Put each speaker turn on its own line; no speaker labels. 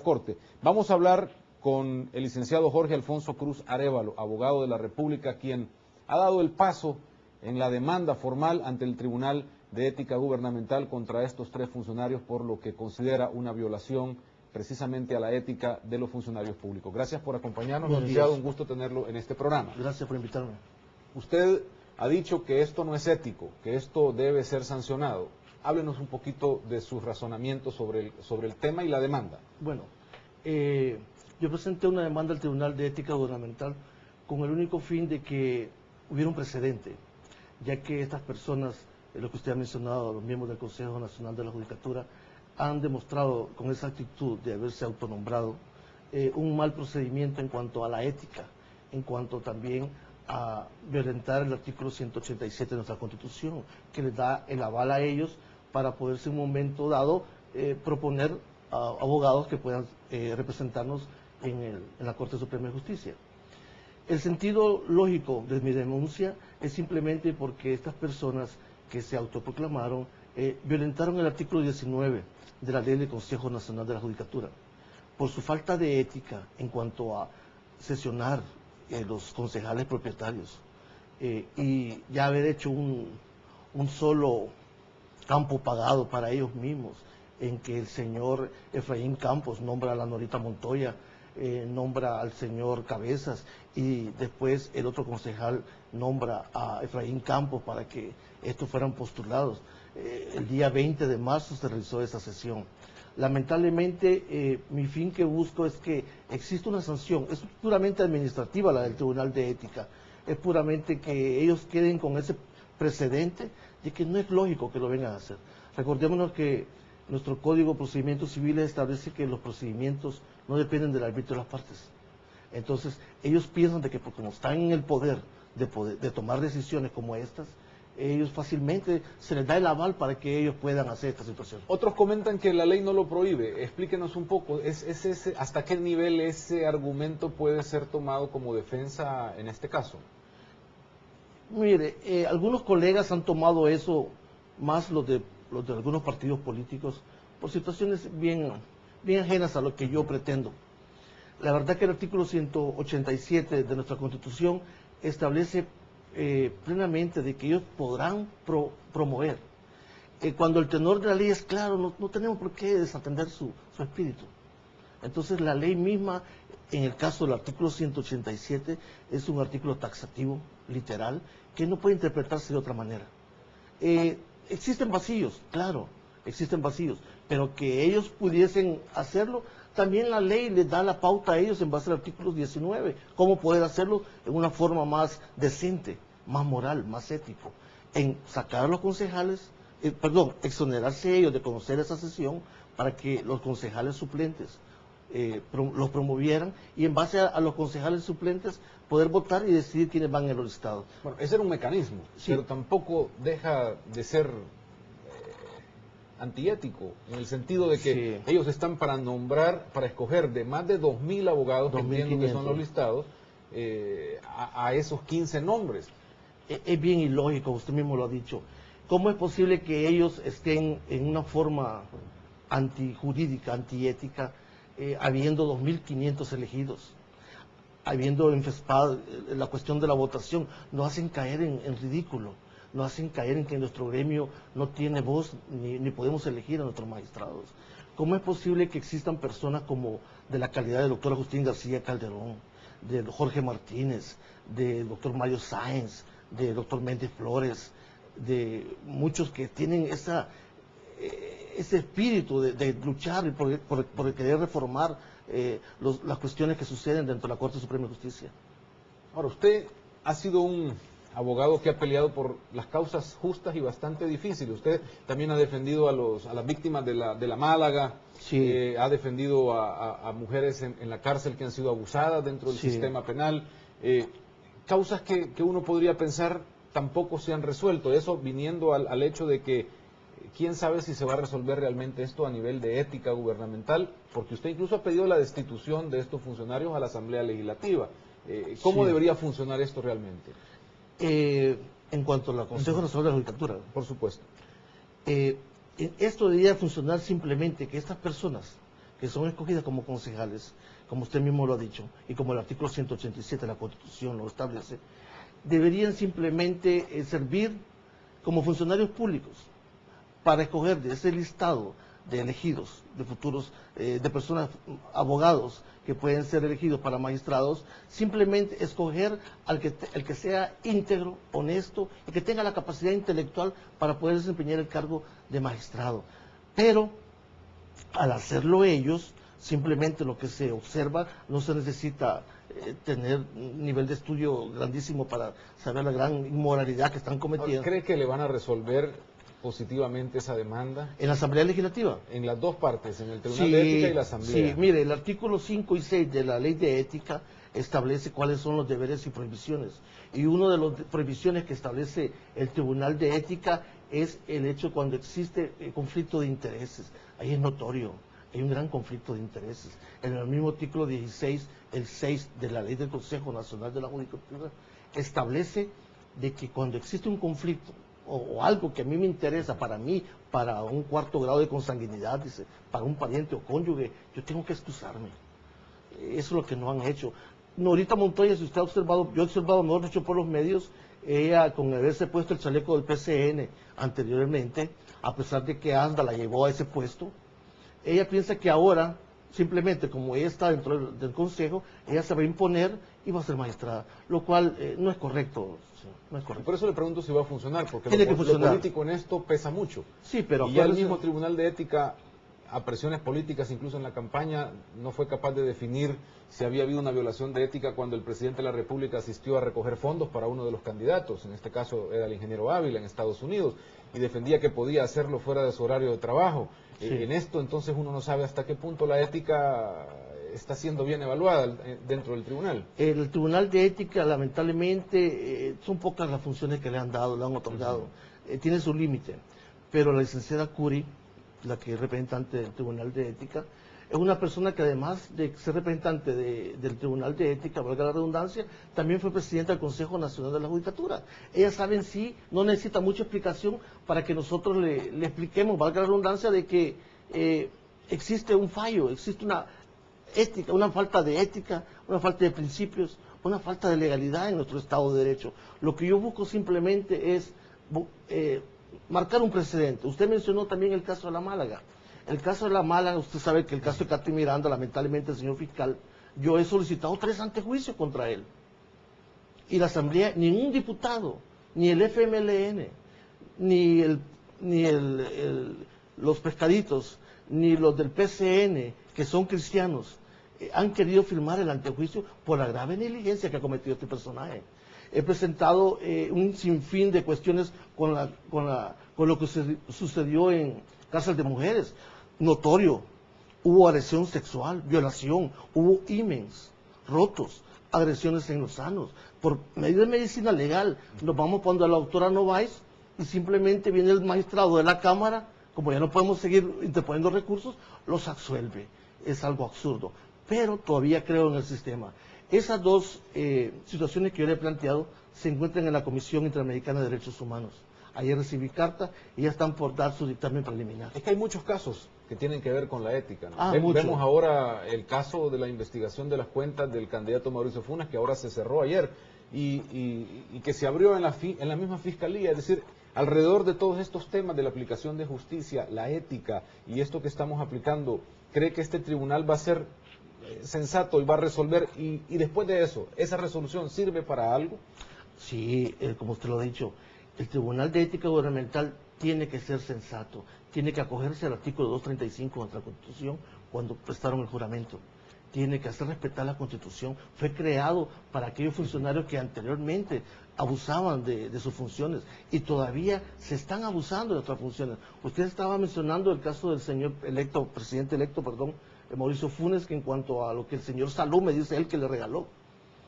Corte. Vamos a hablar con el licenciado Jorge Alfonso Cruz Arévalo, abogado de la República, quien ha dado el paso en la demanda formal ante el Tribunal de Ética Gubernamental contra estos 3 funcionarios por lo que considera una violación precisamente a la ética de los funcionarios públicos. Gracias por acompañarnos, licenciado, un gusto tenerlo en este programa.
Gracias por invitarme.
Usted ha dicho que esto no es ético, que esto debe ser sancionado. Háblenos un poquito de sus razonamientos sobre el tema y la demanda.
Bueno, yo presenté una demanda al Tribunal de Ética Gubernamental con el único fin de que hubiera un precedente, ya que estas personas, lo que usted ha mencionado, los miembros del Consejo Nacional de la Judicatura, han demostrado con esa actitud de haberse autonombrado un mal procedimiento en cuanto a la ética, en cuanto también a violentar el artículo 187 de nuestra Constitución, que les da el aval a ellos para poderse en un momento dado proponer a abogados que puedan representarnos en la Corte Suprema de Justicia. El sentido lógico de mi denuncia es simplemente porque estas personas que se autoproclamaron violentaron el artículo 19 de la Ley del Consejo Nacional de la Judicatura por su falta de ética en cuanto a sesionar los concejales propietarios y ya haber hecho un solo campo pagado para ellos mismos, en que el señor Efraín Campos nombra a la Norita Montoya, nombra al señor Cabezas y después el otro concejal nombra a Efraín Campos para que estos fueran postulados. El día 20 de marzo se realizó esa sesión. Lamentablemente, mi fin que busco es que exista una sanción. Es puramente administrativa la del Tribunal de Ética. Es puramente que ellos queden con ese precedente de que no es lógico que lo vengan a hacer. Recordémonos que nuestro Código de Procedimientos Civiles establece que los procedimientos no dependen del arbitrio de las partes. Entonces, ellos piensan de que como están en el poder de tomar decisiones como estas, ellos fácilmente se les da el aval para que ellos puedan hacer esta situación.
Otros comentan que la ley no lo prohíbe. Explíquenos un poco, ¿hasta qué nivel ese argumento puede ser tomado como defensa en este caso?
Mire, algunos colegas han tomado eso, más los de algunos partidos políticos, por situaciones bien ajenas a lo que yo pretendo. La verdad que el artículo 187 de nuestra Constitución establece plenamente de que ellos podrán promover. Cuando el tenor de la ley es claro, no tenemos por qué desatender su espíritu. Entonces la ley misma, en el caso del artículo 187, es un artículo taxativo, literal, que no puede interpretarse de otra manera. Existen vacíos, claro, existen vacíos, pero que ellos pudiesen hacerlo, también la ley les da la pauta a ellos en base al artículo 19, cómo poder hacerlo en una forma más decente, más moral, más ético, en sacar a los concejales, exonerarse ellos de conocer esa sesión para que los concejales suplentes los promovieran y en base a los concejales suplentes poder votar y decidir quiénes van en los listados.
Bueno, ese era un mecanismo, sí, pero tampoco deja de ser antiético, en el sentido de que sí, ellos están para escoger de más de 2.000 abogados, que entiendo que son los listados, a esos 15 nombres.
Es bien ilógico, usted mismo lo ha dicho. ¿Cómo es posible que ellos estén en una forma antijurídica, antiética, habiendo 2.500 elegidos, habiendo enfespado la cuestión de la votación? Nos hacen caer en ridículo, nos hacen caer en que nuestro gremio no tiene voz ni podemos elegir a nuestros magistrados. ¿Cómo es posible que existan personas como de la calidad del doctor Agustín García Calderón, de Jorge Martínez, del doctor Mario Sáenz, del doctor Méndez Flores, de muchos que tienen ese espíritu de luchar por querer reformar las cuestiones que suceden dentro de la Corte Suprema de Justicia?
Ahora, usted ha sido un abogado que ha peleado por las causas justas y bastante difíciles. Usted también ha defendido a las víctimas de la Málaga, sí, ha defendido a mujeres en la cárcel que han sido abusadas dentro del sistema penal. Causas que uno podría pensar tampoco se han resuelto. Eso viniendo al hecho de que quién sabe si se va a resolver realmente esto a nivel de ética gubernamental, porque usted incluso ha pedido la destitución de estos funcionarios a la Asamblea Legislativa. ¿Cómo debería funcionar esto realmente?
En cuanto al Consejo Nacional de la Judicatura,
por supuesto.
Esto debería funcionar simplemente que estas personas que son escogidas como concejales, como usted mismo lo ha dicho, y como el artículo 187 de la Constitución lo establece, deberían simplemente servir como funcionarios públicos para escoger de ese listado de elegidos, de futuros, de personas, abogados que pueden ser elegidos para magistrados, simplemente escoger al que sea íntegro, honesto y que tenga la capacidad intelectual para poder desempeñar el cargo de magistrado. Pero al hacerlo ellos, simplemente lo que se observa, no se necesita tener un nivel de estudio grandísimo para saber la gran inmoralidad que están cometiendo.
¿Cree que le van a resolver positivamente esa demanda?
¿En la Asamblea Legislativa?
En las dos partes, en el Tribunal de Ética y la Asamblea.
Sí, mire, el artículo 5 y 6 de la Ley de Ética establece cuáles son los deberes y prohibiciones. Y una de las prohibiciones que establece el Tribunal de Ética es el hecho cuando existe conflicto de intereses. Ahí es notorio, hay un gran conflicto de intereses. En el mismo artículo 16, el 6 de la Ley del Consejo Nacional de la Judicatura establece de que cuando existe un conflicto o algo que a mí me interesa, para mí, para un cuarto grado de consanguinidad, dice, para un pariente o cónyuge, yo tengo que excusarme. Eso es lo que no han hecho. Norita Montoya, si usted ha observado, yo he observado, mejor dicho, por los medios, ella con haberse puesto el chaleco del PCN anteriormente, a pesar de que ANDA la llevó a ese puesto, ella piensa que ahora, simplemente como ella está dentro del Consejo, ella se va a imponer y va a ser magistrada, lo cual no es correcto. No es correcto.
Por eso le pregunto si va a funcionar, porque
lo
político en esto pesa mucho.
Sí, pero
y ya el mismo Tribunal de Ética, a presiones políticas, incluso en la campaña, no fue capaz de definir si había habido una violación de ética cuando el presidente de la República asistió a recoger fondos para uno de los candidatos, en este caso era el ingeniero Ávila en Estados Unidos, y defendía que podía hacerlo fuera de su horario de trabajo. Sí. En esto entonces uno no sabe hasta qué punto la ética está siendo bien evaluada dentro del tribunal. El
Tribunal de Ética, lamentablemente, son pocas las funciones que le han dado, le han otorgado. Tiene su límite, pero la licenciada Curi, la que es representante del Tribunal de Ética, es una persona que además de ser representante del Tribunal de Ética, valga la redundancia, también fue presidenta del Consejo Nacional de la Judicatura. Ella sabe en sí, no necesita mucha explicación para que nosotros le expliquemos, valga la redundancia, de que existe un fallo, existe una ética, una falta de ética, una falta de principios, una falta de legalidad en nuestro Estado de Derecho. Lo que yo busco simplemente es marcar un precedente. Usted mencionó también el caso de la Málaga. El caso de la Málaga, usted sabe que el caso de Katy Miranda, lamentablemente el señor fiscal, yo he solicitado 3 antejuicios contra él. Y la Asamblea, ningún diputado, ni el FMLN, ni los pescaditos, ni los del PCN, que son cristianos, han querido firmar el antejuicio por la grave negligencia que ha cometido este personaje. He presentado un sinfín de cuestiones con lo que sucedió en cárcel de mujeres. Notorio, hubo agresión sexual, violación, hubo ímens rotos, agresiones en los sanos. Por medio de medicina legal, nos vamos cuando la doctora Novaes y simplemente viene el magistrado de la Cámara, como ya no podemos seguir interponiendo recursos, los absuelve. Es algo absurdo, pero todavía creo en el sistema. Esas dos situaciones que yo le he planteado se encuentran en la Comisión Interamericana de Derechos Humanos. Ayer recibí carta y ya están por dar su dictamen preliminar.
Es que hay muchos casos que tienen que ver con la ética, ¿no?
Vemos
ahora el caso de la investigación de las cuentas del candidato Mauricio Funes, que ahora se cerró ayer y que se abrió en la misma fiscalía. Es decir, alrededor de todos estos temas de la aplicación de justicia, la ética y esto que estamos aplicando, ¿cree que este tribunal va a ser sensato y va a resolver? Y después de eso, ¿esa resolución sirve para algo?
Sí, como usted lo ha dicho, el Tribunal de Ética Gubernamental tiene que ser sensato, tiene que acogerse al artículo 235 de nuestra Constitución cuando prestaron el juramento. Tiene que hacer respetar la Constitución. Fue creado para aquellos funcionarios que anteriormente abusaban de sus funciones y todavía se están abusando de otras funciones. Usted estaba mencionando el caso del señor presidente electo, Mauricio Funes, que en cuanto a lo que el señor Salú me dice él que le regaló.